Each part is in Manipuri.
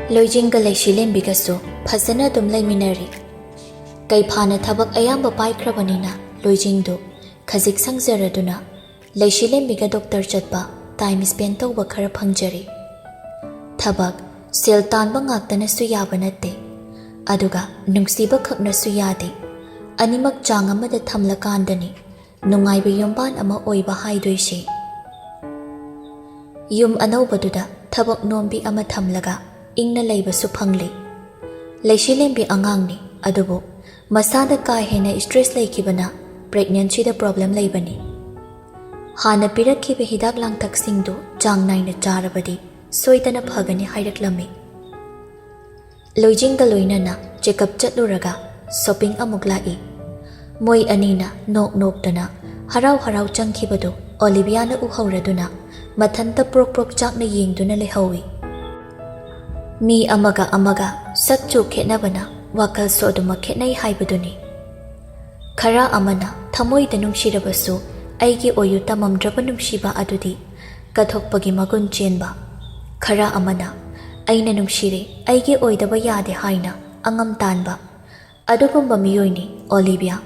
Luchinda Leishilembigasu, Pasana dum Leminari. Kaipana Tabak Ayamba Paikrabanina, Luchindu, Kazik Sangzaraduna, Leishilembiga Doctor Chatba, time is bento Bakara Pangjari. Tabak, Siltan Bangaktana Suyabanate, Aduga, Nungsiba Kakna Suyadi, Animak Jangamada Tamlakandani, Nungaiba Yumban Ama Oiba Haiduishi. Yum Anobaduda, Tabak Nombi Ama Tamlaga, Ingna Laiba Supangli. Leishilembi Angangni, Adubu, Masada Kai Hena stress Laikibana, pregnancy the problem Laibani. Hana Piraki Hidak Lang Taksingdu, Jang Nine Jarabadi, Soitana Pagani Haidaklami. Luchinda Luinana, Jacob Chatluraga, Sopping Amuglai. Moi Anina, Nok Dana, Harau Chankibadu, Oliviana Uhauraduna, Matanta Prok Chakna Ying Duna Lehowi. Mi Amaga, Sakchu Ketnabana, Wakal Sodoma Ketnai Haibaduni. Kara Amana, Tamoi the Numshirabasu, Aigi Oyuta Mam Drabanum Shiba Adudi, Katok Pagimagun Chenba. Kara Amana, Aina Numshire, Aigi Oidaba Yade Haina, Angam Tanba, Adugumba Miyoni, Olivia.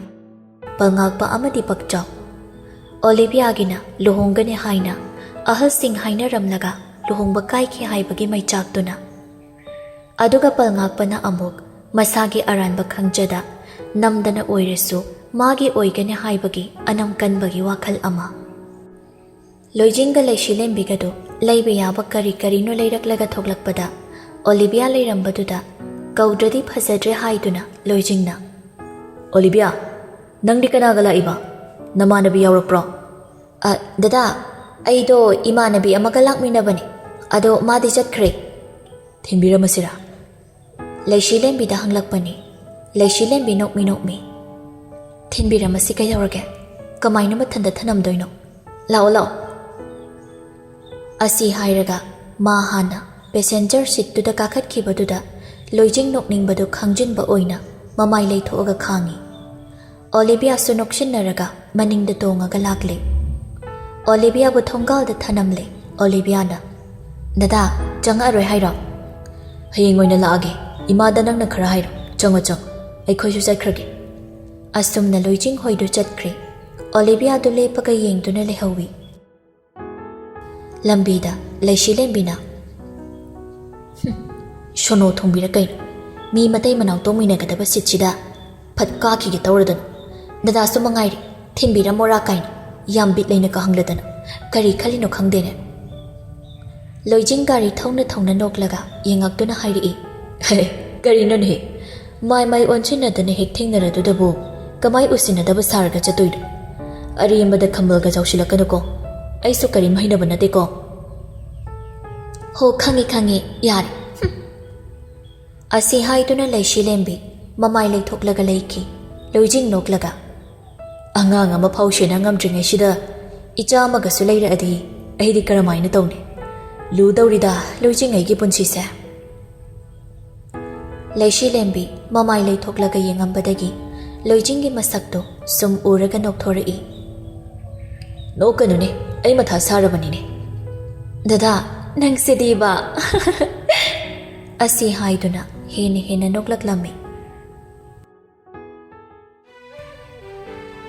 Palngagpa Amadi Bakjaw. Olivia Gina, Luhongane Haina, Ahal Sing Haina Ramlaga, Luhongba Kaiki Haibagi Mai Chakduna. Aduga Palngagpa na Amuk, Masagi Aranba Kangjada, Namdana Oiresu, Magi Oigane Haibagi, Anam Kanbagi Wakal Ama. Luchinda Leishilembigado, Laibiyaba Kari Karino Laidaklaga Toglakpada, Olivia Lairambaduda, Gaudradi Pasadre Haiduna, Luchinda. Olivia, Nang di kanagala iba, namanabi yaurapro. Dada, Aido Imanabi Amagalak Minabani, Ado Madijat Kre. Tinbira masira. Leishilembi da Hanglakpani, Leishilembi nok me. Tinbira Masika Yaurage, Kamaina Matanda Tanam Doino. Lao. Asi Hairaga, Mahana, passenger seat to the Kakat Kibaduda, Lojing Nokning Badu Kangjin Ba Oina, Mamai Leto Oga Kangi. Olivia Sunokshin Naraga, Maning the Tonga Galakli. Olivia Butongal the Tanamli, Oliviana. Dada, Janga Rehairo. Hayingoina Lagi, Imada Nang Nakarairo, Jongo, I call you Sakragi. Asum na Luchin Hoidu Chatkri, Olivia Dule Pagaying to Nelehowi. Lambida, Leishilembina. Shono Tumbirakai, me Matay Manau Dominagada Sitchida, Patkaki Gitauradan. Dada Sumangai, Timbira Morakain, Yam bit Lanaka Hangladan, Kari Kalino Kangdene. Lojing Gari Tona Noklaga, Yangakduna Haidi. Hey, Gari Nunhi. My Onchina than a hitting the to the bow. Kamai Usina the Basaraga Chatuid. Arimba the Kamalga Zaushilakano. I so Karim Hinabanatiko. Ho Kangi, Yari. Asi Haiduna Leishilembi, Mamai Lake Toklaga Lake, Lojing Noklaga. Angang ama Paushin Angam Jingashida, Ichama Gasulada Adi, Adi Karamina Tony. Ludorida, Luchinda Punsisa. Leishilembi, Mamai Lake Toklaga Yangam Badagi, Lojingi Masakto, Sum Uragan Octori. No Kanuni, Amata Sarabanini. Dada, Nang Sidiba. Asi Haiduna, Hena Noklaklami.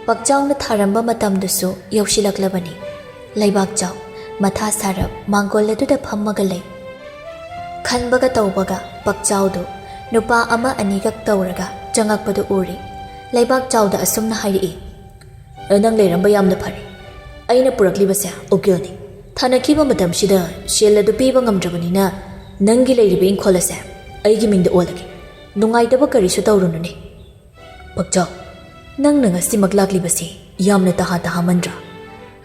Bakjaw na Tharamba Matamdusu, Yoshilaklabani. Laibakjaw, Mata Sarab, Mangola to the Pamagalay. Kanbaga Taubaga, Bakjawdo, Nupa Ama Anigak Tauraga, Jangakpadu Uri. Laibakjaw the Asumna Haidi. Anang Lerambam the Pari. Aina Puraklibasa, Ogilni. Tanakiba Madam Shida, Shella the Pibangam Javanina, Nangi Lady being Colasa. I give in the Olagi. Nungai the Bakari Shutauruni. Bakjaw. Nang nga si maglaklibasi, yam na taha Hamandra.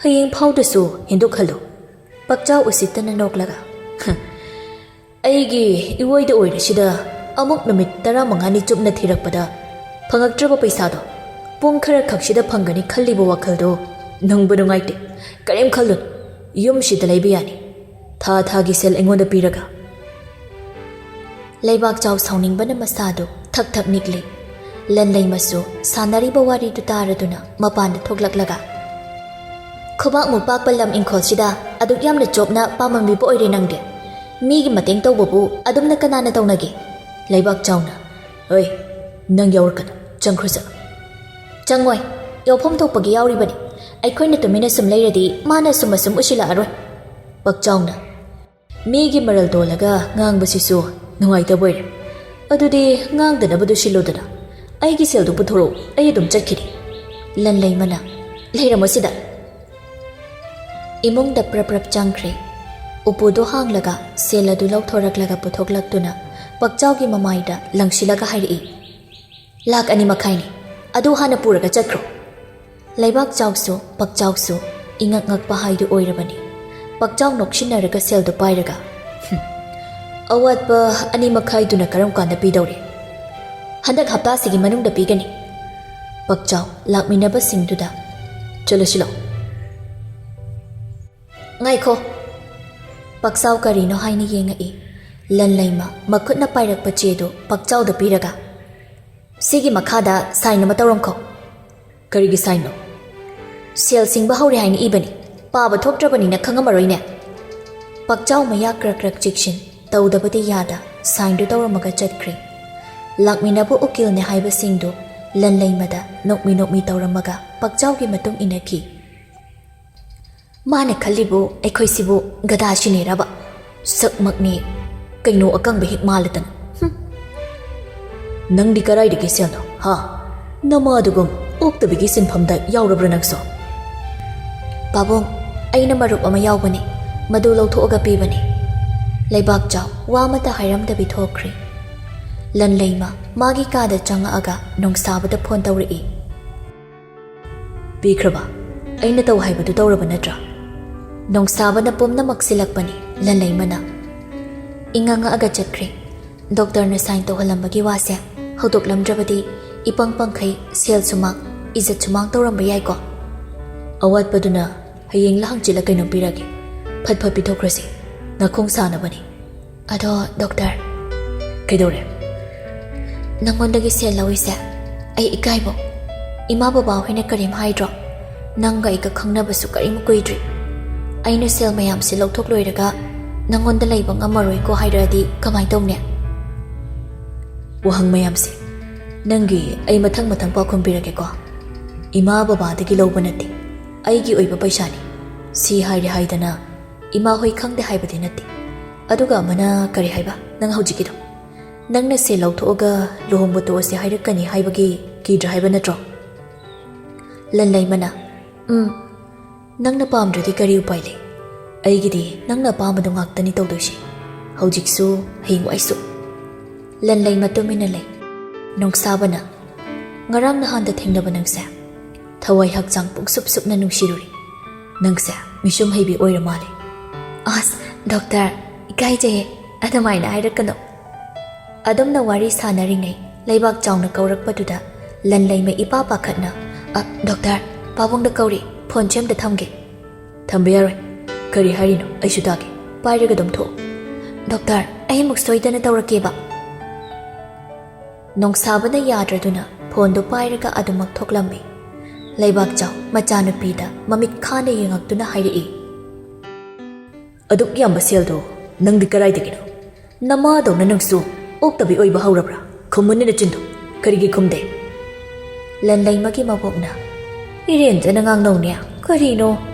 Haying powder so, Hindukalo. Bakjaw usita na noklaga. Aigi, iwoy the oil shida, amok namit tara mangani chub na thirakpada. Pangagtraba paisado. Pungkara kakshida pangani kalibo wakaldo. Nang bunungaite, karim kalun, yum shida laybiyani. Tha gisel engon the piraga. Laybakjaw sounding bana masado, tak nikli. Lanlay maso, sanari bawari to taraduna, mapanda toglaklaga. Kubak mo pakpalam in Kolsida, aduk yam na job na pamambi po rin ang de. ꯃꯤꯒꯤ ꯃꯇꯦꯡ ꯇꯧꯕꯕꯨ ꯑꯗꯨꯝꯅ ꯀꯅꯥꯅ ꯇꯧꯅꯒꯦ? ꯂꯩꯕꯥꯛ ꯆꯥꯎꯅ ꯍꯣꯏ ꯅꯪ ꯌꯥꯎꯔꯛꯀꯅꯨ ꯆꯪꯈ꯭ꯔꯣ ꯆꯠꯂꯣ ꯆꯪꯉꯣꯏ ꯌꯥꯎꯐꯝ ꯊꯣꯛꯄꯒꯤ ꯌꯥꯎꯔꯤꯕꯅꯤ ꯑꯩꯈꯣꯏꯅ ꯇꯨꯃꯤꯟꯅ ꯁꯨꯝ ꯂꯩꯔꯗꯤ ꯃꯥꯅ ꯁꯨꯝ ꯎꯁꯤꯜꯂꯛꯑꯔꯣꯏ ꯄꯛꯆꯥꯎꯅ ꯃꯤꯒꯤ ꯃꯔꯜ ꯇꯣꯜꯂꯒ ꯉꯥꯡꯕꯁꯤꯁꯨ ꯅꯨꯡꯉꯥꯏꯇꯕ ꯑꯣꯏꯔꯦ ꯑꯗꯨꯗꯤ ꯉꯥꯡꯗꯅꯕꯗꯨ ꯁꯤꯜꯂꯨꯗꯅ ꯑꯩꯒꯤ ꯁꯦꯜꯗꯨ ꯄꯨꯊꯣꯔꯛꯎ ꯑꯩ ꯑꯗꯨꯝ ꯆꯠꯈꯤꯅꯤ ꯂꯟꯂꯩꯃꯅ ꯂꯩꯔꯝꯃꯣ ꯁꯤꯗ ꯏꯃꯨꯡꯗ ꯄ꯭ꯔꯞ ꯆꯪꯈ꯭ꯔꯦ ꯎꯄꯨꯗꯣ ꯍꯥꯡꯂꯒ ꯁꯦꯜ ꯑꯗꯨ ꯂꯧꯊꯣꯔꯛꯂꯒ ꯄꯨꯊꯣꯛꯂꯛꯇꯨꯅ ꯄꯛꯆꯥꯎꯒꯤ ꯃꯃꯥꯏꯗ ꯂꯪꯁꯤꯜꯂꯒ ꯍꯥꯏꯔꯛꯏ ꯂꯥꯛ 2.5 ꯑꯗꯨ ꯍꯥꯟꯅ ꯄꯨꯔꯒ ꯆꯠꯈ꯭ꯔꯣ ꯂꯩꯕꯥꯛ ꯆꯥꯎꯁꯨ ꯄꯛꯆꯥꯎꯁꯨ ꯏꯉꯛ ꯉꯛꯄ ꯍꯥꯏꯗꯨ ꯑꯣꯏꯔꯕꯅꯤ ꯄꯛꯆꯥꯎ ꯅꯣꯛꯁꯤꯟꯅꯔꯒ ꯁꯦꯜꯗꯨ ꯄꯥꯏꯔꯒ ꯑꯋꯥꯠꯄ 2.5 ꯀꯔꯝ ꯀꯥꯟꯗ ꯄꯤꯗꯧꯔꯤ ꯍꯟꯗꯛ ꯍꯞꯇꯥꯁꯤꯒꯤ ꯃꯅꯨꯡꯗ ꯄꯤꯒꯅꯤ ꯄꯛꯆꯥꯎ ꯂꯥꯛꯃꯤꯟꯅꯕꯁꯤꯡꯗꯨꯗ ꯆꯠꯂꯁꯤ ꯂꯥꯛꯑꯣ ꯉꯥꯏꯈꯣ ꯄꯛꯆꯥꯎ ꯀꯔꯤꯅꯣ ꯍꯥꯏꯅ ꯌꯦꯡꯉꯛꯏ ꯂꯟꯂꯩꯃ ꯃꯈꯨꯠꯅ ꯄꯥꯏꯔꯛꯄ ꯆꯦꯗꯨ ꯄꯛꯆꯥꯎꯗ ꯄꯤꯔꯒ ꯁꯤꯒꯤ ꯃꯈꯥꯗ ꯁꯥꯏꯟ ꯑꯃ ꯇꯧꯔꯝꯈꯣ ꯀꯔꯤꯒꯤ ꯁꯥꯏꯟꯅꯣ ꯁꯦꯜ ꯁꯤꯡꯕ ꯍꯧꯔꯦ ꯍꯥꯏꯅ ꯏꯕꯅꯤ ꯄꯥꯕ ꯊꯣꯛꯇ꯭ꯔꯕꯅꯤꯅ ꯈꯪꯉꯝꯃꯔꯣꯏꯅꯦ ꯄꯛꯆꯥꯎ ꯃꯌꯥ ꯀ꯭ꯔꯛ ꯆꯤꯛꯁꯤꯟ ꯇꯧꯗꯕꯗꯤ ꯌꯥꯗ ꯁꯥꯏꯟꯗꯨ ꯇꯧꯔꯝꯃꯒ ꯆꯠꯈ꯭ꯔꯦ ꯂꯥꯛꯃꯤꯟꯅꯕ ꯎꯀꯤꯜꯅꯦ ꯍꯥꯏꯕꯁꯤꯡꯗꯨ ꯂꯟꯂꯩꯃꯗ ꯅꯣꯛꯃꯤ ꯇꯧꯔꯝꯃꯒ ꯄꯛꯆꯥꯎꯒꯤ ꯃꯇꯨꯡ ꯏꯟꯅꯈꯤ ꯃꯥꯅ ꯈꯜꯂꯤꯕꯨ ꯑꯩꯈꯣꯏꯁꯤꯕꯨ ꯒꯗꯥꯁꯤꯅꯦꯔꯕ ꯁꯛꯃꯛꯅꯤ ꯀꯩꯅꯣ ꯑꯀꯪꯕ ꯍꯦꯛ ꯃꯥꯜꯂꯗꯅ ꯅꯪꯗꯤ ꯀꯔꯥꯏꯗꯒꯤ ꯁꯦꯜꯅꯣ ꯍꯥ ꯅꯃꯥꯗꯨꯒꯨꯝ ꯑꯣꯛꯇꯕꯤꯒꯤ ꯁꯤꯟꯐꯝꯗ ꯌꯥꯎꯔꯕ꯭ꯔꯥ ꯅꯪꯁꯨ ꯄꯥꯕꯨꯡ ꯑꯩꯅ ꯃꯔꯨꯞ ꯑꯃ ꯌꯥꯎꯕꯅꯤ ꯃꯗꯨ ꯂꯧꯊꯣꯛꯑꯒ ꯄꯤꯕꯅꯤ ꯂꯩꯕꯥꯛ ꯆꯥꯎ ꯋꯥ ꯑꯃꯇ ꯍꯥꯏꯔꯝꯗꯕꯤ ꯊꯣꯛꯈ꯭ꯔꯦ ꯂꯟꯂꯩꯃ ꯃꯥꯒꯤ ꯀꯥꯗ ꯆꯪꯉꯛꯑꯒ ꯅꯣꯡꯁꯥꯕꯗ ꯐꯣꯟ ꯇꯧꯔꯛꯏ ꯄꯤꯈ꯭ꯔꯕ ꯑꯩꯅ ꯇꯧ ꯍꯥꯏꯕꯗꯨ ꯇꯧꯔꯕ ꯅꯠꯇ꯭ꯔꯥ ꯅꯣꯡꯁꯥꯕꯅ ꯄꯨꯝꯅꯃꯛ ꯁꯤꯜꯂꯛꯄꯅꯤ ꯂꯟꯂꯩꯃꯅ ꯏꯉꯛꯉꯛꯑꯒ ꯆꯠꯈ꯭ꯔꯦ ꯗꯣꯛꯇꯔꯅ ꯁꯥꯏꯟ ꯇꯧꯍꯜꯂꯝꯕꯒꯤ ꯋꯥꯁꯦ ꯍꯧꯗꯣꯛꯂꯝꯗ꯭ꯔꯕꯗꯤ ꯏꯄꯪ ꯄꯪꯈꯩ ꯁꯦꯜ ꯁꯨꯃꯥꯡ ꯏꯖꯠ ꯁꯨꯃꯥꯡ ꯇꯧꯔꯝꯕ ꯌꯥꯏꯀꯣ ꯑꯋꯥꯠꯄꯗꯨꯅ ꯍꯌꯦꯡꯂ ꯍꯪꯆꯤꯠꯂ ꯀꯩꯅꯣ ꯄꯤꯔꯒꯦ ꯐꯠ ꯄꯤꯊꯣꯛꯈ꯭ꯔꯁꯤ ꯅꯈꯣꯡ ꯁꯥꯅꯕꯅꯤ ꯑꯗꯣ ꯗꯣꯛꯇꯔ ꯀꯩꯗꯧꯔꯦ ꯅꯪꯉꯣꯟꯗꯒꯤ ꯁꯦꯜ ꯂꯧꯏꯁꯦ ꯑꯩ ꯏꯀꯥꯏꯕꯣ ꯏꯃꯥ ꯕꯕꯥ ꯍꯣꯏꯅ ꯀꯔꯤꯝ ꯍꯥꯏꯗ꯭ꯔꯣ ꯅꯪꯒ ꯑꯩꯒ ꯈꯪꯅꯕꯁꯨ ꯀꯔꯤꯝ ꯀꯨꯏꯗ꯭ꯔꯤ ꯑꯩꯅ ꯁꯦꯜ ꯃꯌꯥꯝꯁꯦ ꯂꯧꯊꯣꯛ ꯂꯣꯏꯔꯒ ꯅꯪꯉꯣꯟꯗ ꯂꯩꯕ ꯉꯝꯃꯔꯣꯏꯀꯣ ꯍꯥꯏꯔꯛꯑꯗꯤ ꯀꯃꯥꯏ ꯇꯧꯅꯤ ꯋꯥꯍꯪ ꯃꯌꯥꯝꯁꯦ ꯅꯪꯒꯤ ꯑꯩ ꯃꯊꯪ ꯄꯥꯎꯈꯨꯝ ꯄꯤꯔꯒꯦꯀꯣ ꯏꯃꯥ ꯕꯕꯥꯗꯒꯤ ꯂꯧꯕ ꯅꯠꯇꯦ ꯑꯩꯒꯤ ꯑꯣꯏꯕ ꯄꯩꯁꯥꯅꯤ ꯁꯤ ꯍꯥꯏꯔꯦ ꯍꯥꯏꯗꯅ ꯏꯃꯥ ꯍꯣꯏ ꯈꯪꯗꯦ ꯍꯥꯏꯕꯗꯤ ꯅꯠꯇꯦ ꯑꯗꯨꯒ ꯑꯃꯅ ꯀꯔꯤ ꯍꯥꯏꯕ ꯅꯪ ꯍꯧꯖꯤꯛꯀꯤꯗꯣ ꯅꯪꯅ ꯁꯦꯜ ꯂꯧꯊꯣꯛꯑꯒ ꯂꯨꯍꯣꯡꯕ ꯇꯣꯛꯑꯁꯦ ꯍꯥꯏꯔꯛꯀꯅꯤ ꯍꯥꯏꯕꯒꯤ ꯀꯤꯗ꯭ꯔꯥ ꯍꯥꯏꯕ ꯅꯠꯇ꯭ꯔꯣ ꯂꯟꯂꯩꯃꯅ ꯅꯪꯅ ꯄꯥꯝꯗ꯭ꯔꯗꯤ ꯀꯔꯤ ꯎꯄꯥꯏ ꯂꯩ ꯑꯩꯒꯤꯗꯤ ꯅꯪꯅ ꯑꯄꯥꯝꯕꯗꯣ ꯉꯥꯛꯇꯅꯤ ꯇꯧꯗꯣꯏꯁꯤ ꯍꯧꯖꯤꯛꯁꯨ ꯍꯌꯦꯡꯋꯥꯏꯁꯨ ꯂꯟꯂꯩꯃ ꯇꯨꯃꯤꯟꯅ ꯂꯩ ꯅꯣꯡꯁꯥꯕꯅ ꯉꯔꯥꯡ ꯅꯍꯥꯟꯗ ꯊꯦꯡꯅꯕ ꯅꯪꯁꯦ ꯊꯋꯥꯏ ꯍꯛꯆꯥꯡ ꯄꯨꯡꯁꯨꯞꯅ ꯅꯨꯡꯁꯤꯔꯨꯔꯤ ꯅꯪꯁꯦ ꯃꯤꯁꯨꯝ ꯍꯩꯕꯤ ꯑꯣꯏꯔ ꯃꯥꯜꯂꯦ ꯑꯁ ꯗꯣꯛꯇꯔ ꯏꯀꯥꯏꯖꯩꯌꯦ ꯑꯗꯨꯃꯥꯏꯅ ꯍꯥꯏꯔꯛꯀꯅꯣ ꯑꯗꯨꯝꯅ ꯋꯥꯔꯤ ꯁꯥꯟꯅꯔꯤꯉꯩ ꯂꯩꯕꯥꯛ ꯆꯥꯎꯅ ꯀꯧꯔꯛꯄꯗꯨꯗ ꯂꯟꯂꯩꯃ ꯏꯄꯥ ꯄꯥꯈꯠꯅ ꯗꯣꯛꯇꯔ ꯄꯥꯕꯨꯡꯗ ꯀꯧꯔꯤ ꯐꯣꯟ ꯁꯦꯝꯗ ꯊꯝꯒꯦ ꯊꯝꯕ ꯌꯥꯔꯣꯏ ꯀꯔꯤ ꯍꯥꯏꯔꯤꯅꯣ ꯑꯩꯁꯨ ꯇꯥꯒꯦ ꯄꯥꯏꯔꯒ ꯑꯗꯨꯝ ꯊꯣꯛꯎ ꯗꯣꯛꯇꯔ ꯑꯩ ꯑꯃꯨꯛ ꯁꯣꯏꯗꯅ ꯇꯧꯔꯛꯀꯦꯕ ꯅꯣꯡꯁꯥꯕꯅ ꯌꯥꯗ꯭ꯔꯗꯨꯅ ꯐꯣꯟꯗꯨ ꯄꯥꯏꯔꯒ ꯑꯗꯨꯃꯛ ꯊꯣꯛꯂꯝꯃꯤ ꯂꯩꯕꯥꯛ ꯆꯥꯎ ꯃꯆꯥꯅꯨꯄꯤꯗ ꯃꯃꯤꯠ ꯈꯥꯅ ꯌꯦꯡꯉꯛꯇꯨꯅ ꯍꯥꯏꯔꯛꯏ ꯑꯗꯨꯛ ꯌꯥꯝꯕ ꯁꯦꯜꯗꯣ ꯅꯪꯗꯤ ꯀꯔꯥꯏꯗꯒꯤꯅꯣ ꯅꯃꯥꯗꯧꯅ ꯅꯪꯁꯨ ꯑꯣꯛꯇꯕꯤ ꯑꯣꯏꯕ ꯍꯧꯔꯕ꯭ꯔꯥ ꯈꯨꯝꯃꯨꯅꯦ ꯅꯆꯤꯟꯗꯣ ꯀꯔꯤꯒꯤ ꯈꯨꯝꯗꯦ ꯂꯟꯂꯩꯃꯒꯤ ꯃꯕꯣꯛꯅ ꯏꯔꯦꯟꯖꯅ ꯉꯥꯡꯅꯧꯅꯦ ꯀꯔꯤꯅꯣ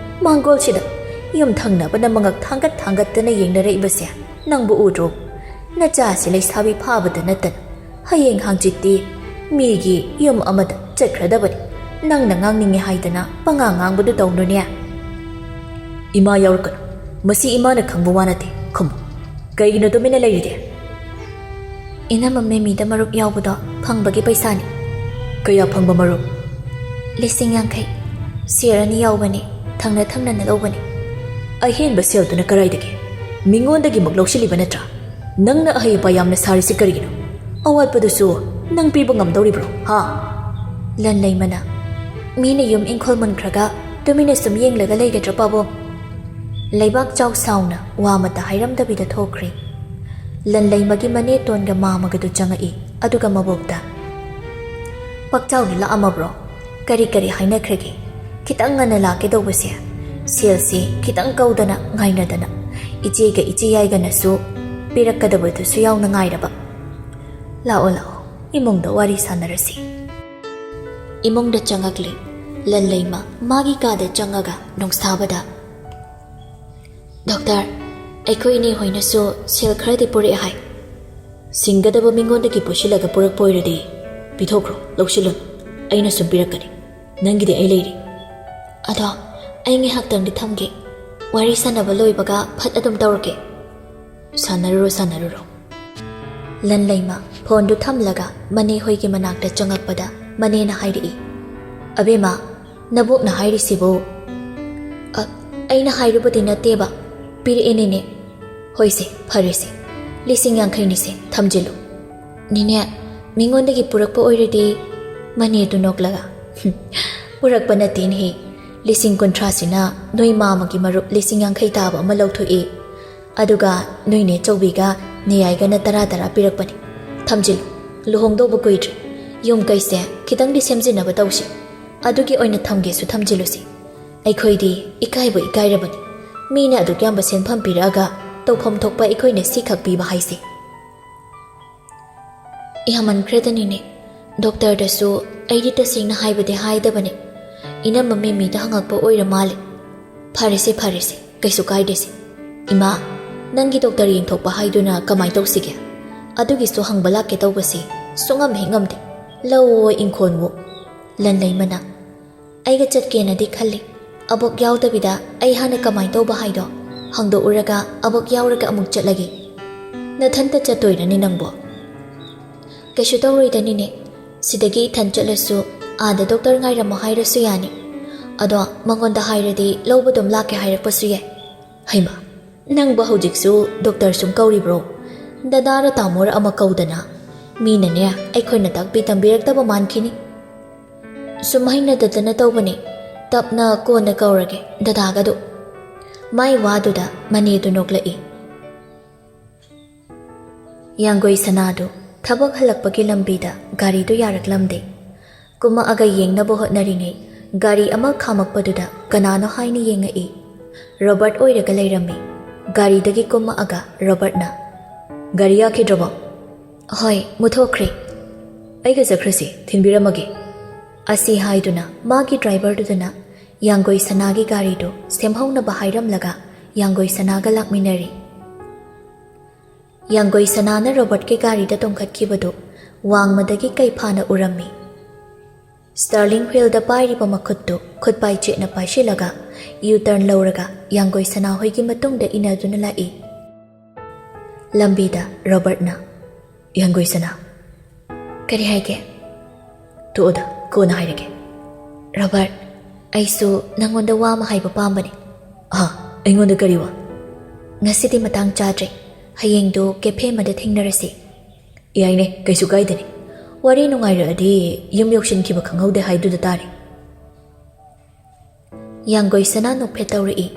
ꯃꯥꯡꯒꯣꯜꯁꯤꯗ ꯌꯨꯝ ꯊꯪꯅꯕꯅ ꯃꯉꯛ ꯊꯥꯡꯒꯠꯇꯅ ꯌꯦꯡꯅꯔꯛꯏꯕꯁꯦ ꯅꯪꯕꯨ ꯎꯗ꯭ꯔꯣ ꯅꯆꯥꯁꯤ ꯂꯩꯁꯥꯕꯤ ꯐꯥꯕꯗ ꯅꯠꯇꯅ ꯍꯌꯦꯡ ꯍꯥꯡꯆꯤꯠꯇꯤ ꯃꯤꯒꯤ ꯌꯨꯝ ꯑꯃꯗ ꯆꯠꯈ꯭ꯔꯗꯕꯅꯤ ꯅꯪꯅ ꯉꯥꯡꯅꯤꯡꯉꯦ ꯍꯥꯏꯗꯅ ꯄꯉꯥꯡ ꯉꯥꯡꯕꯗꯨ ꯇꯧꯅꯨꯅꯦ ꯏꯃꯥ ꯌꯥꯎꯔꯛꯀꯅꯨ ꯃꯁꯤ ꯏꯃꯥꯅ ꯈꯪꯕ ꯋꯥ ꯅꯠꯇꯦ ꯈꯨꯝꯃꯨ ꯀꯩꯒꯤꯅꯣ ꯇꯨꯃꯤꯟꯅ ꯂꯩꯔꯤꯗꯦ ꯏꯅꯝꯃ ꯃꯦꯃꯤꯗ ꯃꯔꯨꯞ ꯌꯥꯎꯕꯗꯣ ꯐꯪꯕꯒꯤ ꯄꯩꯁꯥꯅꯤ ꯀꯌా ꯐꯪꯕ ꯃꯔꯨꯞ 50,000 ꯁꯦꯔ 2 ꯌꯥꯎꯕꯅꯤ ꯊꯪꯅꯅ ꯂꯧꯕꯅꯤ ꯑꯍꯦꯟꯕ ꯁꯦꯜꯗꯨꯅ ꯀꯔꯥꯏꯗꯒꯤ ꯃꯤꯉꯣꯟꯗꯒꯤꯃꯛ ꯂꯧꯁꯤꯜꯂꯤꯕ ꯅꯠꯇ꯭ꯔꯥ ꯅꯪꯅ ꯑꯍꯩ ꯑꯄꯥ ꯌꯥꯝꯅ ꯁꯥꯔꯤꯁꯤ ꯀꯔꯤꯒꯤꯅꯣ ꯑꯋꯥꯠꯄꯗꯨꯁꯨ ꯅꯪ ꯄꯤꯕ ꯉꯝꯗꯧꯔꯤꯕ꯭ꯔꯣ ꯍꯥ ꯂꯟꯂꯩꯃꯅ ꯃꯤꯅ ꯌꯨꯝ ꯏꯪꯈꯣꯜ ꯃꯨꯟꯈ꯭ꯔꯒ ꯇꯨꯃꯤꯟꯅ ꯁꯨꯝ ꯌꯦꯡꯂꯒ ꯂꯩꯒꯗ꯭ꯔꯥ ꯄꯥꯕꯨꯡ ꯂꯩꯕꯥꯛ ꯆꯥꯎ ꯁꯥꯎꯅ ꯋꯥ ꯑꯃꯇ ꯍꯥꯏꯔꯝꯗꯕꯤꯗ ꯊꯣꯛꯈ꯭ꯔꯦ ꯂꯟꯂꯩꯃꯒꯤ ꯃꯅꯦꯇꯣꯟꯒ ꯃꯥꯃꯒꯗꯨ ꯆꯪꯉꯛꯏ ꯑꯗꯨꯒ ꯃꯕꯣꯛꯇ ꯄꯛꯆꯥꯎꯗꯤ ꯂꯥꯛꯑꯝꯃꯕ꯭ꯔꯣ ꯀꯔꯤ ꯍꯥꯏꯅꯈ꯭ꯔꯒꯦ ꯈꯤꯇꯪ ꯉꯟꯅ ꯂꯥꯛꯀꯦ ꯇꯧꯕꯁꯦ ꯁꯦꯜꯁꯤ ꯈꯤꯇꯪ ꯀꯧꯗꯅ ꯉꯥꯏꯅꯗꯅ ꯏꯆꯦꯒ ꯏꯆꯦ ꯌꯥꯏꯒꯅꯁꯨ ꯄꯤꯔꯛꯀꯗꯕꯗꯨꯁꯨ ꯌꯥꯎꯅ ꯉꯥꯏꯔꯕ ꯂꯥꯛꯑꯣ ꯂꯥꯛꯑꯣ ꯏꯃꯨꯡꯗ ꯋꯥꯔꯤ ꯁꯥꯟꯅꯔꯁꯤ ꯏꯃꯨꯡꯗ ꯆꯪꯉꯛꯂꯤ ꯂꯟꯂꯩꯃ ꯃꯥꯒꯤ ꯀꯥꯗ ꯆꯪꯉꯒ ꯅꯣꯡꯁꯥꯕꯗ ꯗꯣꯛꯇꯔ ꯑꯩꯈꯣꯏ ꯏꯅꯦ ꯍꯣꯏꯅꯁꯨ ꯁꯦꯜ ꯈꯔꯗꯤ ꯄꯨꯔꯛꯑꯦ ꯍꯥꯏ ꯁꯤꯡꯒꯗꯕ ꯃꯤꯉꯣꯟꯗꯒꯤ ꯄꯨꯁꯤꯜꯂꯒ ꯄꯨꯔꯛꯄ ꯑꯣꯏꯔꯗꯤ ꯄꯤꯊꯣꯛꯈ꯭ꯔꯣ ꯂꯧꯁꯤꯜꯂꯨ ꯑꯩꯅ ꯁꯨꯝ ꯄꯤꯔꯛꯀꯅꯤ ꯅꯪꯒꯤꯗꯤ ꯑꯩ ꯂꯩꯔꯤ ꯑꯗꯣ ꯑꯩ ꯉꯥꯏꯍꯥꯛꯇꯪꯗꯤ ꯊꯝꯒꯦ ꯋꯥꯔꯤ ꯁꯥꯟꯅꯕ ꯂꯣꯏꯕꯒ ꯐꯠ ꯑꯗꯨꯝ ꯇꯧꯔꯛꯀꯦ ꯁꯥꯟꯅꯔꯨꯔꯣ ꯂꯟꯂꯩꯃ ꯐꯣꯟꯗꯨ ꯊꯝꯂꯒ ꯃꯅꯦ ꯍꯣꯏꯒꯤ ꯃꯅꯥꯛꯇ ꯆꯪꯉꯛꯄꯗ ꯃꯅꯦꯅ ꯍꯥꯏꯔꯛꯏ ꯑꯕꯦꯝꯃ ꯅꯕꯣꯛꯅ ꯍꯥꯏꯔꯤꯁꯤꯕꯨ ꯑꯩꯅ ꯍꯥꯏꯔꯨꯕꯗꯤ ꯅꯠꯇꯦꯕ ꯄꯤꯔꯛꯑꯦꯅꯦꯅꯦ ꯍꯣꯏꯁꯦ ꯐꯔꯦꯁꯦ 50,000ꯅꯤꯁꯦ ꯊꯝꯖꯤꯜꯂꯨ ꯅꯤꯅꯦ ꯃꯤꯉꯣꯟꯗꯒꯤ ꯄꯨꯔꯛꯄ ꯑꯣꯏꯔꯗꯤ ꯃꯅꯦꯗꯨ ꯅꯣꯛꯂꯒ ꯄꯨꯔꯛꯄ ꯅꯠꯇꯦꯅꯦꯍꯦ 50,000 ꯅꯣꯏ ꯃꯥꯃꯒꯤ ꯃꯔꯨꯞ 50,000 ꯇꯥꯕ ꯑꯃ ꯂꯧꯊꯣꯛꯏ ꯑꯗꯨꯒ ꯅꯣꯏꯅꯦ ꯆꯧꯕꯤꯒ ꯅꯦꯌꯥꯏꯒꯅ 10 ꯄꯤꯔꯛꯄꯅꯤ ꯊꯝꯖꯤꯜꯂꯨ ꯂꯨꯍꯣꯡꯗꯧꯕ ꯀꯨꯏꯗ꯭ꯔꯤ ꯌꯨꯝ ꯀꯩꯁꯦ ꯈꯤꯇꯪꯗꯤ ꯁꯦꯝꯖꯤꯟꯅꯕ ꯇꯧꯁꯤ ꯑꯗꯨꯒꯤ ꯑꯣꯏꯅ ꯊꯝꯒꯦꯁꯨ ꯊꯝꯖꯤꯜꯂꯨꯁꯤ ꯑꯩꯈꯣꯏꯗꯤ ꯏꯀꯥꯏꯕ ꯏꯀꯥꯏꯔꯕꯅꯤ ꯃꯤꯅ ꯑꯗꯨꯛ ꯌꯥꯝꯕ ꯁꯦꯟꯐꯝ ꯄꯤꯔꯛꯑꯒ ꯇꯧꯐꯝ ꯊꯣꯛꯄ ꯑꯩꯈꯣꯏꯅ ꯁꯤꯈꯛ ꯄꯤꯕ ꯍꯥꯏꯁꯤ ꯌꯥꯝꯃꯟꯈ꯭ꯔꯦꯗꯅꯤꯅꯦ ꯗꯣꯛꯇꯔꯗꯁꯨ ꯑꯩꯗꯤ ꯇꯁꯦꯡꯅ ꯍꯥꯏꯕꯗꯤ ꯍꯥꯏꯗꯕꯅꯤ ꯏꯅꯝꯃ ꯃꯦꯃꯤꯗ ꯍꯪꯉꯛꯄ ꯑꯣꯏꯔ ꯃꯥꯜꯂꯦ ꯐꯔꯦꯁꯦ ꯀꯩꯁꯨ ꯀꯥꯏꯗꯦꯁꯦ ꯏꯃꯥ ꯅꯪꯒꯤ ꯗꯣꯛꯇꯔ ꯌꯦꯡꯊꯣꯛꯄ ꯍꯥꯏꯗꯨꯅ ꯀꯃꯥꯏꯅ ꯇꯧꯁꯤꯒꯦ ꯑꯗꯨꯒꯤꯁꯨ ꯍꯪꯕ ꯂꯥꯛꯀꯦ ꯇꯧꯕꯁꯤ ꯁꯨꯡꯉꯝ ꯍꯦꯛ ꯉꯝꯗꯦ ꯂꯧꯑꯣ ꯏꯪꯈꯣꯜꯕꯨ ꯂꯟꯂꯩꯃꯅ ꯑꯩꯒ ꯆꯠꯀꯦꯅꯗꯤ ꯈꯜꯂꯤ ꯑꯕꯣꯛ ꯌꯥꯎꯗꯕꯤꯗ ꯑꯩ ꯍꯥꯟꯅ ꯀꯃꯥꯏꯅ ꯇꯧꯕ ꯍꯥꯏꯗꯣ ꯍꯪꯗꯣꯛꯎꯔꯒ ꯑꯕꯣꯛ ꯌꯥꯎꯔꯒ ꯑꯃꯨꯛ ꯆꯠꯂꯒꯦ ꯅꯊꯟꯇ ꯆꯠꯇꯣꯏꯔꯅꯤ ꯅꯪꯕꯣ ꯀꯩꯁꯨ ꯇꯧꯔꯣꯏꯗꯅꯤꯅꯦ ꯁꯤꯗꯒꯤ ꯏꯊꯟ ꯆꯠꯂꯁꯨ ꯑꯥꯗ ꯗꯣꯛꯇꯔ ꯉꯥꯏꯔꯝꯃꯣ ꯍꯥꯏꯔꯁꯨ ꯌꯥꯅꯤ ꯑꯗꯣ ꯃꯉꯣꯟꯗ ꯍꯥꯏꯔꯗꯤ ꯂꯧꯕ ꯑꯗꯨꯝ ꯂꯥꯛꯀꯦ ꯍꯥꯏꯔꯛꯄꯁꯨ ꯌꯥꯏ ꯍꯩꯃꯥ ꯅꯪꯕꯨ ꯍꯧꯖꯤꯛꯁꯨ ꯗꯣꯛꯇꯔ ꯁꯨꯝ ꯀꯧꯔꯤꯕ꯭ꯔꯣ ꯗꯗꯥꯔ ꯇꯥꯃꯣꯔ ꯑꯃ ꯀꯧꯗꯅ ꯃꯤꯅꯅꯦ ꯑꯩꯈꯣꯏꯅ ꯇꯥꯛꯄꯤ ꯇꯝꯕꯤꯔꯛꯇꯕ ꯃꯥꯟꯈꯤꯅꯤ ꯁꯨꯝ ꯍꯩꯅꯗꯗꯅ ꯇꯧꯕꯅꯤ ꯇꯞꯅ ꯀꯣꯟꯅ ꯀꯧꯔꯒꯦ ꯗꯗꯥꯒꯗꯨ ꯃꯥꯏ ꯋꯥꯗꯨꯗ ꯃꯅꯦꯗꯨ ꯅꯣꯛꯂꯛꯏ ꯌꯥꯡꯒꯣꯏ ꯁꯅꯥꯗꯨ ꯊꯕꯛ ꯍꯜꯂꯛꯄꯒꯤ ꯂꯝꯕꯤꯗ ꯒꯥꯔꯤꯗꯨ ꯌꯥꯔꯛꯂꯝꯗꯦ ꯀꯨꯝꯃꯛꯑꯒ ꯌꯦꯡꯅꯕ ꯍꯣꯠꯅꯔꯤꯉꯩ ꯒꯥꯔꯤ ꯑꯃ ꯈꯥꯝꯃꯛꯄꯗꯨꯗ ꯀꯅꯥꯅꯣ ꯍꯥꯏꯅ ꯌꯦꯡꯉꯛꯏ ꯔꯣꯕꯔꯠ ꯑꯣꯏꯔꯒ ꯂꯩꯔꯝꯃꯤ ꯒꯥꯔꯤꯗꯒꯤ ꯀꯨꯝꯃꯛꯑꯒ ꯔꯣꯕꯔꯠꯅ ꯒꯥꯔꯤ ꯌꯥꯈꯤꯗ꯭ꯔꯕꯣ ꯍꯣꯏ ꯃꯨꯠꯊꯣꯛꯈ꯭ꯔꯦ ꯑꯩꯒ ꯆꯠꯈ꯭ꯔꯁꯤ ꯊꯤꯟꯕꯤꯔꯝꯃꯒꯦ ꯑꯁꯤ ꯍꯥꯏꯗꯨꯅ ꯃꯥꯒꯤ ꯗ꯭ꯔꯥꯏꯚꯔꯗꯨꯗꯅ ꯌꯥꯡꯒꯣꯏ ꯁꯅꯥꯒꯤ ꯒꯥꯔꯤꯗꯨ ꯁꯦꯝꯍꯧꯅꯕ ꯍꯥꯏꯔꯝꯂꯒ ꯌꯥꯡꯒꯣꯏ ꯁꯅꯥꯒ ꯂꯥꯛꯃꯤꯟꯅꯔꯤ ꯌꯥꯡꯒꯣꯏ ꯁꯅꯥꯅ ꯔꯣꯕꯔꯠꯀꯤ ꯒꯥꯔꯤꯗ ꯇꯣꯡꯈꯠꯈꯤꯕꯗꯨ ꯋꯥꯡꯃꯗꯒꯤ ꯀꯩꯐꯥꯅ ꯎꯔꯝꯃꯤ ꯁ꯭ꯇꯥꯔꯂꯤꯡ ꯋꯤꯜꯗ ꯄꯥꯏꯔꯤꯕ ꯃꯈꯨꯠꯇꯨ ꯈꯨꯠꯄꯥꯏ ꯆꯦꯠꯅ ꯄꯥꯏꯁꯤꯜꯂꯒ ꯌꯨ ꯇꯔꯟ ꯂꯧꯔꯒ ꯌꯥꯡꯒꯣꯏ ꯁꯅꯥ ꯍꯣꯏꯒꯤ ꯃꯇꯨꯡꯗ ꯏꯟꯅꯗꯨꯅ ꯂꯥꯛꯏ ꯂꯝꯕꯤꯗ ꯔꯣꯕꯔꯠꯅ ꯌꯥꯡꯒꯣꯏ ꯁꯅꯥ ꯀꯔꯤ ꯍꯥꯏꯒꯦ ꯇꯣꯛꯑꯣꯗ ꯀꯣꯟꯅ ꯍꯥꯏꯔꯒꯦ ꯔꯣꯕꯔꯠ ꯑꯩꯁꯨ ꯅꯪꯉꯣꯟꯗ ꯋꯥ ꯑꯃ ꯍꯥꯏꯕ ꯄꯥꯝꯕꯅꯤ ꯑꯩꯉꯣꯟꯗ ꯀꯔꯤ ꯋꯥ ꯉꯁꯤꯗꯤ ꯃꯇꯥꯡ ꯆꯥꯗ꯭ꯔꯦ ꯍꯌꯦꯡꯗꯨ ꯀꯦꯐꯦ ꯑꯃꯗ ꯊꯦꯡꯅꯔꯁꯤ ꯌꯥꯏꯅꯦ ꯀꯩꯁꯨ ꯀꯥꯏꯗꯦꯅꯦ ꯋꯥꯔꯤ ꯅꯨꯡꯉꯥꯏꯔꯛꯑꯗꯤ ꯌꯨꯝ ꯌꯧꯁꯤꯟꯈꯤꯕ ꯈꯪꯍꯧꯗꯦ ꯍꯥꯏꯗꯨꯗ ꯇꯥꯔꯦ ꯌꯥꯡꯒꯣꯏ ꯁꯅꯥ ꯅꯣꯛꯐꯦꯠ ꯇꯧꯔꯛꯏ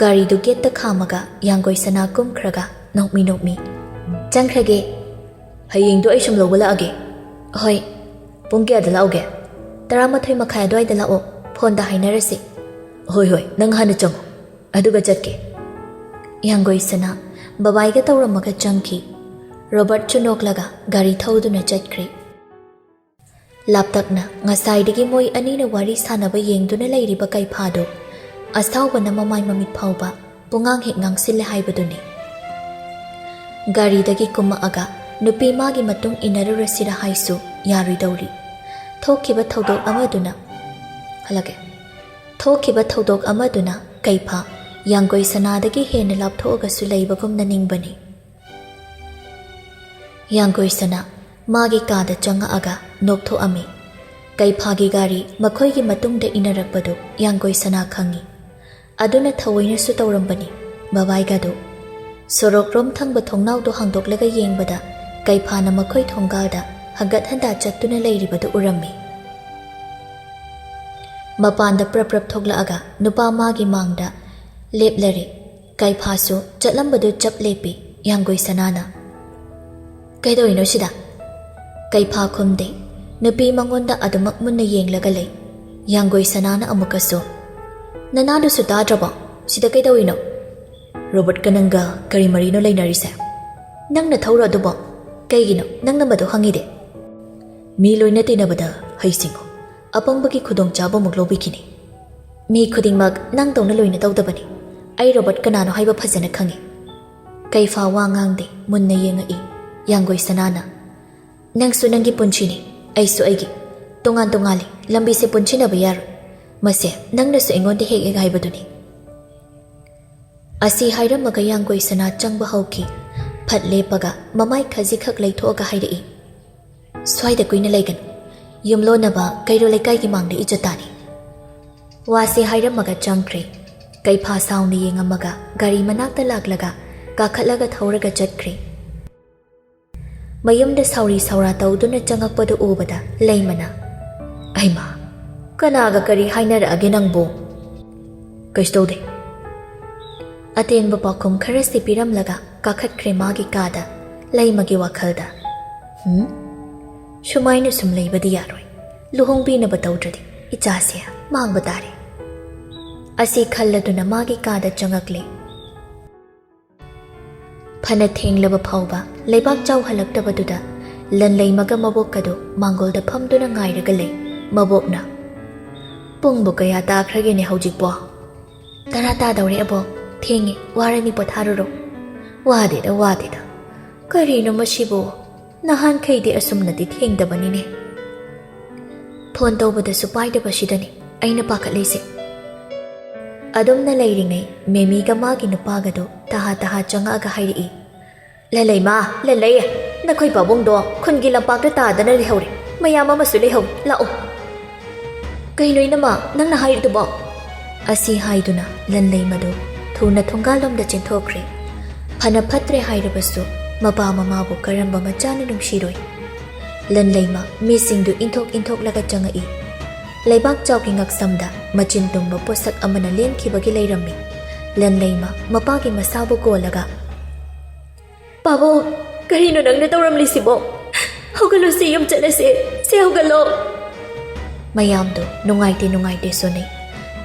ꯒꯥꯔꯤꯗꯨ ꯒꯦꯠꯇ ꯈꯥꯝꯃꯒ ꯌꯥꯡꯒꯣꯏ ꯁꯅꯥ ꯀꯨꯝꯈ꯭ꯔꯒ ꯅꯣꯛꯃꯤ ꯆꯪꯈ꯭ꯔꯒꯦ ꯍꯌꯦꯡꯗꯨ ꯑꯩ ꯁꯨꯝ ꯂꯧꯕ ꯂꯥꯛꯑꯒꯦ ꯍꯣꯏ ꯄꯨꯡ ꯀꯌꯥꯗ ꯂꯥꯛꯎꯒꯦ 11:30 ꯑꯗꯨꯋꯥꯏꯗ ꯂꯥꯛꯑꯣ ꯐꯣꯟꯗ ꯍꯥꯏꯅꯔꯁꯤ ꯍꯣꯏ ꯅꯪ ꯍꯥꯟꯅ ꯆꯪꯉꯣ ꯑꯗꯨꯒ ꯆꯠꯀꯦ ꯌꯥꯡꯒꯣꯏ ꯁꯅꯥ ꯕꯕꯥꯏꯒ ꯇꯧꯔꯝꯃꯒ ꯆꯪꯈꯤ ꯔꯣꯕꯔꯠꯁꯨ ꯅꯣꯛꯂꯒ ꯒꯥꯔꯤ ꯊꯧꯗꯨꯅ ꯆꯠꯈ꯭ꯔꯦ ꯂꯥꯞꯇꯛꯅ ꯉꯁꯥꯏꯗꯒꯤ ꯃꯣꯏ ꯑꯅꯤꯅ ꯋꯥꯔꯤ ꯁꯥꯟꯅꯕ ꯌꯦꯡꯗꯨꯅ ꯂꯩꯔꯤꯕ ꯀꯩꯐꯥꯗꯨ ꯑꯁꯥꯎꯕꯅ ꯃꯃꯥꯏ ꯃꯃꯤꯠ ꯐꯥꯎꯕ ꯄꯨꯡꯉꯥꯡ ꯍꯦꯛ ꯉꯥꯡꯁꯤꯜꯂꯦ ꯍꯥꯏꯕꯗꯨꯅꯤ ꯒꯥꯔꯤꯗꯒꯤ ꯀꯨꯝꯃꯛꯑꯒ ꯅꯨꯄꯤ ꯃꯥꯒꯤ ꯃꯇꯨꯡ ꯏꯟꯅꯔꯨꯔꯁꯤꯔ ꯍꯥꯏꯁꯨ ꯌꯥꯔꯣꯏꯗꯧꯔꯤ ꯊꯣꯛꯈꯤꯕ ꯊꯧꯗꯣꯛ ꯑꯃꯗꯨꯅ ꯀꯩꯐꯥ ꯌꯥꯡꯒꯣꯏ ꯁꯅꯥꯗꯒꯤ ꯍꯦꯟꯅ ꯂꯥꯞꯊꯣꯛꯑꯒꯁꯨ ꯂꯩꯕꯒꯨꯝꯅ ꯅꯤꯡꯕꯅꯤ ꯌꯥꯡꯒꯣꯏ ꯁꯅꯥ ꯃꯥꯒꯤ ꯀꯥꯗ ꯆꯪꯉꯛꯑꯒ ꯅꯣꯛꯊꯣꯛꯑꯝꯃꯤ ꯀꯩꯐꯥꯒꯤ ꯒꯥꯔꯤ ꯃꯈꯣꯏꯒꯤ ꯃꯇꯨꯡꯗ ꯏꯟꯅꯔꯛꯄꯗꯨ ꯌꯥꯡꯒꯣꯏ ꯁꯅꯥ ꯈꯪꯉꯤ ꯑꯗꯨꯅ ꯊꯑꯣꯏꯅꯁꯨ ꯇꯧꯔꯝꯕꯅꯤ ꯕꯕꯥꯏꯒꯗꯨ ꯁꯣꯔꯣꯛꯔꯣꯝ ꯊꯪꯕ ꯊꯣꯡꯅꯥꯎꯗꯣ ꯍꯥꯡꯗꯣꯛꯂꯒ ꯌꯦꯡꯕꯗ ꯀꯩꯐꯥꯅ ꯃꯈꯣꯏ ꯊꯣꯡꯒꯥꯜꯗ ꯍꯟꯒꯠ ꯍꯟꯗꯥ ꯆꯠꯇꯨꯅ ꯂꯩꯔꯤꯕꯗꯨ ꯎꯔꯝꯃꯤ ꯃꯄꯥꯟꯗ ꯄ꯭ꯔꯞ ꯊꯣꯛꯂꯛꯑꯒ ꯅꯨꯄꯥ ꯃꯥꯒꯤ ꯃꯥꯡꯗ ꯂꯦꯞꯂꯔꯤ ꯀꯩꯐꯥꯁꯨ ꯆꯠꯂꯝꯕꯗꯨ ꯆꯞ ꯂꯦꯞꯄꯤ ꯌꯥꯡꯒꯣꯏ ꯁꯅꯥꯅ ꯀꯩꯗꯧꯔꯤꯅꯣ ꯁꯤꯗ ꯀꯩꯐꯥ ꯈꯨꯝꯗꯦ ꯅꯨꯄꯤ ꯃꯉꯣꯟꯗ ꯑꯗꯨꯃꯛ ꯃꯨꯟꯅ ꯌꯦꯡꯂꯒ ꯂꯩ ꯌꯥꯡꯒꯣꯏ ꯁꯅꯥꯅ ꯑꯃꯨꯛꯀꯁꯨ ꯅꯅꯥꯗꯨꯁꯨ ꯇꯥꯗ꯭ꯔꯕꯣ ꯁꯤꯗ ꯀꯩꯗꯧꯔꯤꯅꯣ ꯔꯣꯕꯔꯠꯀ ꯅꯪꯒ ꯀꯔꯤ ꯃꯔꯤꯅꯣ ꯂꯩꯅꯔꯤꯁꯦ ꯅꯪꯅ ꯊꯧꯔꯣ ꯑꯗꯨꯕꯣ ꯀꯩꯒꯤꯅꯣ ꯅꯪꯅ ꯃꯗꯨ ꯍꯪꯉꯤꯗꯦ ꯃꯤ ꯂꯣꯏꯅ ꯇꯤꯟꯅꯕꯗ ꯍꯩꯁꯤꯡꯉꯣ ꯑꯄꯪꯕꯒꯤ ꯈꯨꯗꯣꯡꯆꯥꯕ ꯑꯃꯨꯛ ꯂꯧꯕꯤꯈꯤꯅꯤ ꯃꯤ ꯈꯨꯗꯤꯡꯃꯛ ꯅꯪ ꯇꯧꯅ ꯂꯣꯏꯅ ꯇꯧꯗꯕꯅꯤ ꯑꯩ ꯔꯣꯕꯔꯠ ꯀꯅꯥꯅꯣ ꯍꯥꯏꯕ ꯐꯖꯅ ꯈꯪꯉꯤ ꯀꯩꯐꯥ ꯋꯥ ꯉꯥꯡꯗꯦ ꯃꯨꯟꯅ ꯌꯦꯡꯉꯛꯏ ꯌꯥꯡꯒꯣꯏ ꯁꯅꯥꯅ ꯅꯪꯁꯨ ꯅꯪꯒꯤ ꯄꯨꯟꯁꯤꯅꯤ ꯑꯩꯁꯨ ꯑꯩꯒꯤ ꯇꯣꯉꯥꯟ ꯇꯣꯉꯥꯜꯂꯤ ꯂꯝꯕꯤꯁꯦ ꯄꯨꯟꯁꯤꯟꯅꯕ ꯌꯥꯔꯣꯏ ꯃꯁꯦ ꯅꯪꯅꯁꯨ ꯑꯩꯉꯣꯟꯗ ꯍꯦꯛ ꯍꯦꯛ ꯍꯥꯏꯕꯗꯨꯅꯤ ꯑꯁꯤ ꯍꯥꯏꯔꯝꯃꯒ ꯌꯥꯡꯒꯣꯏ ꯁꯅꯥ ꯆꯪꯕ ꯍꯧꯈꯤ ꯐꯠ ꯂꯦꯞꯄꯒ ꯃꯃꯥꯏ ꯈꯖꯤꯛꯈꯛ ꯂꯩꯊꯣꯛꯑꯒ ꯍꯥꯏꯔꯛꯏ ꯁ꯭ꯋꯥꯏꯗ ꯀꯨꯏꯅ ꯂꯩꯒꯅꯨ ꯌꯨꯝꯂꯣꯟꯅꯕ ꯀꯩꯔꯣꯜ ꯂꯩꯀꯥꯏꯒꯤ ꯃꯥꯡꯗ ꯏꯖꯠ ꯇꯥꯅꯤ ꯋꯥꯁꯦ ꯍꯥꯏꯔꯝꯃꯒ ꯆꯪꯈ꯭ꯔꯦ ꯀꯩꯐꯥ ꯁꯥꯎꯅ ꯌꯦꯡꯉꯝꯃꯒ ꯒꯥꯔꯤ ꯃꯅꯥꯛꯇ ꯂꯥꯛꯂꯒ ꯀꯥꯈꯠꯂꯒ ꯊꯧꯔꯒ ꯆꯠꯈ꯭ꯔꯦ ꯃꯌꯨꯝꯗ ꯁꯥꯎꯔꯤ ꯁꯥꯎꯔꯥ ꯇꯧꯗꯨꯅ ꯆꯪꯉꯛꯄꯗꯨ ꯎꯕꯗ ꯂꯩꯃꯅ ꯑꯩꯃꯥ ꯀꯅꯥꯒ ꯀꯔꯤ ꯍꯥꯏꯅꯔꯛꯑꯒꯦ ꯅꯪꯕꯨ ꯀꯩꯁꯨ ꯇꯧꯗꯦ ꯑꯇꯦꯟꯕ ꯄꯥꯎꯈꯨꯝ ꯈꯔꯁꯤ ꯄꯤꯔꯝꯂꯒ ꯀꯥꯈꯠꯈ꯭ꯔꯦ ꯃꯥꯒꯤ ꯀꯥꯗ ꯂꯩꯃꯒꯤ ꯋꯥꯈꯜꯗ ꯁꯨꯃꯥꯏꯅ ꯁꯨꯝ ꯂꯩꯕꯗꯤ ꯌꯥꯔꯣꯏ ꯂꯨꯍꯣꯡꯕꯤꯅꯕ ꯇꯧꯗ꯭ꯔꯗꯤ ꯏꯆꯥꯁꯦ ꯃꯥꯡꯕ ꯇꯥꯔꯦ ꯑꯁꯤ ꯈꯜꯂꯗꯨꯅ ꯃꯥꯒꯤ ꯀꯥꯗ ꯆꯪꯉꯛꯂꯦ ꯐꯅ ꯊꯦꯡꯂꯕ ꯐꯥꯎꯕ ꯂꯩꯕꯥꯛ ꯆꯥꯎꯍꯜꯂꯛꯇꯕꯗꯨꯗ ꯂꯟꯂꯩꯃꯒ ꯃꯕꯣꯛꯀꯗꯨ ꯃꯥꯡꯒꯣꯜꯗ ꯐꯝꯗꯨꯅ ꯉꯥꯏꯔꯒ ꯂꯩ ꯃꯕꯣꯛꯅ ꯄꯨꯡꯕꯨ ꯀꯌꯥ ꯇꯥꯈ꯭ꯔꯒꯦꯅꯦ ꯍꯧꯖꯤꯛꯄꯣ 10 ꯇꯥꯗꯧꯔꯦ ꯑꯕꯣꯛ ꯊꯦꯡꯉꯦ ꯋꯥꯔꯅꯤ ꯄꯣꯊꯥꯔꯨꯔꯣ ꯋꯥꯗꯦꯗ ꯀꯔꯤꯅꯣ ꯃꯁꯤꯕꯨ ꯅꯍꯥꯟꯈꯩꯗꯤ ꯑꯁꯨꯝꯅꯗꯤ ꯊꯦꯡꯗꯕꯅꯤꯅꯦ ꯐꯣꯟ ꯇꯧꯕꯗꯁꯨ ꯄꯥꯏꯗꯕꯁꯤꯗꯅꯤ ꯑꯩꯅ ꯄꯥꯈꯠꯂꯤꯁꯦ ꯑꯗꯨꯝꯅ ꯂꯩꯔꯤꯉꯩ ꯃꯦꯃꯤꯒ ꯃꯥꯒꯤ ꯅꯨꯄꯥꯒꯗꯣ ꯇꯍꯥ ꯆꯪꯉꯛꯑꯒ ꯍꯥꯏꯔꯛꯏ ꯂꯟꯂꯩꯃ ꯂꯟꯂꯩ ꯅꯈꯣꯏ ꯄꯥꯕꯨꯡꯗꯣ ꯈꯨꯟꯒꯤ ꯂꯝꯄꯥꯛꯇ ꯇꯥꯗꯅ ꯂꯩꯍꯧꯔꯦ ꯃꯌꯥꯝ ꯑꯃꯁꯨ ꯂꯩꯍꯧꯏ ꯂꯥꯛꯑꯣ ꯀꯩꯅꯣ ꯏꯅꯝꯃ ꯅꯪꯅ ꯍꯥꯏꯔꯤꯗꯨꯕꯣ ꯑꯁꯤ ꯍꯥꯏꯗꯨꯅ ꯂꯟꯂꯩꯃꯗꯣ ꯊꯨꯅ ꯊꯣꯡꯒꯥꯜꯂꯣꯝꯗ ꯆꯦꯟꯊꯣꯛꯈ꯭ꯔꯦ ꯐꯅ ꯐꯠꯇ꯭ꯔꯦ ꯍꯥꯏꯔꯕꯁꯨ ꯃꯄꯥ ꯃꯃꯥꯕꯨ ꯀꯔꯝꯕ ꯃꯆꯥꯅ ꯅꯨꯡꯁꯤꯔꯣꯏ ꯂꯟꯂꯩꯃ ꯃꯤꯁꯤꯡꯗꯨ ꯏꯟꯊꯣꯛꯂꯒ ꯆꯪꯉꯛꯏ ꯂꯩꯕꯥꯛ ꯆꯥꯎꯒꯤ ꯉꯛꯁꯝꯗ ꯃꯆꯤꯟ ꯇꯨꯡꯕ ꯄꯣꯠꯁꯛ ꯑꯃꯅ ꯂꯦꯟꯈꯤꯕꯒꯤ ꯂꯩꯔꯝꯃꯤ ꯂꯟꯂꯩꯃ ꯃꯄꯥꯒꯤ ꯃꯁꯥꯕꯨ ꯀꯣꯜꯂꯒ ꯄꯥꯕꯨꯡ ꯀꯔꯤꯅꯣ ꯅꯪꯅ ꯇꯧꯔꯝꯂꯤꯁꯤꯕꯣ ꯍꯧꯒꯠꯂꯣ ꯁꯤ ꯌꯨꯝ ꯆꯠꯂꯁꯦ ꯁꯤ ꯍꯧꯒꯠꯂꯣ ꯃꯌꯥꯝꯗꯣ ꯅꯨꯡꯉꯥꯏꯇꯦ ꯁꯣꯟꯅꯩ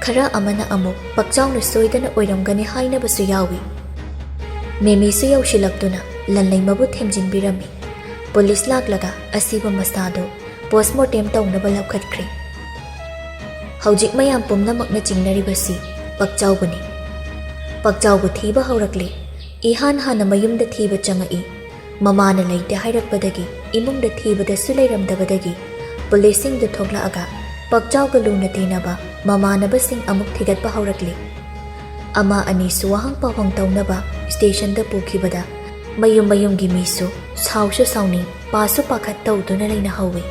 ꯈꯔ ꯑꯃꯅ ꯑꯃꯨꯛ ꯄꯛꯆꯥꯎꯅ ꯁꯣꯏꯗꯅ ꯑꯣꯏꯔꯝꯒꯅꯤ ꯍꯥꯏꯅꯕꯁꯨ ꯌꯥꯎꯏ ꯃꯦꯃꯤꯁꯨ ꯌꯧꯁꯤꯜꯂꯛꯇꯨꯅ ꯂꯟꯂꯩꯃꯕꯨ ꯊꯦꯝꯖꯤꯟꯕꯤꯔꯝꯃꯤ ꯄꯨꯂꯤꯁ ꯂꯥꯛꯂꯒ ꯑꯁꯤꯕ ꯃꯁꯥꯗꯣ ꯄꯣꯁꯃꯣꯔꯇꯦꯝ ꯇꯧꯅꯕ ꯂꯧꯈꯠꯈ꯭ꯔꯦ ꯍꯧꯖꯤꯛ ꯃꯌꯥꯝ ꯄꯨꯝꯅꯃꯛꯅ ꯆꯤꯡꯅꯔꯤꯕꯁꯤ ꯄꯛꯆꯥꯎꯕꯨꯅꯤ ꯄꯛꯆꯥꯎꯕꯨ ꯊꯤꯕ ꯍꯧꯔꯛꯂꯦ ꯏꯍꯥꯟ ꯍꯥꯟꯅ ꯃꯌꯨꯝꯗ ꯊꯤꯕ ꯆꯪꯉꯛꯏ ꯃꯃꯥꯅ ꯂꯩꯇꯦ ꯍꯥꯏꯔꯛꯄꯗꯒꯤ ꯏꯃꯨꯡꯗ ꯊꯤꯕꯗꯁꯨ ꯂꯩꯔꯝꯗꯕꯗꯒꯤ ꯄꯨꯂꯤꯁꯁꯤꯡꯗꯨ ꯊꯣꯛꯂꯛꯑꯒ ꯄꯛꯆꯥꯎꯒ ꯂꯨꯅ ꯇꯤꯟꯅꯕ ꯃꯃꯥꯟꯅꯕꯁꯤꯡ ꯑꯃꯨꯛ ꯊꯤꯒꯠꯄ ꯍꯧꯔꯛꯂꯤ ꯑꯃ ꯑꯅꯤꯁꯨ ꯋꯥꯍꯪ ꯄꯥꯎꯍꯪ ꯇꯧꯅꯕ ꯁ꯭ꯇꯦꯁꯟꯗ ꯄꯨꯈꯤꯕꯗ ꯃꯌꯨꯝꯒꯤ ꯃꯤꯁꯨ ꯁꯥꯎꯁꯨ ꯁꯥꯎꯅꯤꯡ ꯄꯥꯁꯨ ꯄꯥꯈꯠ ꯇꯧꯗꯨꯅ ꯂꯩꯅꯍꯧꯏ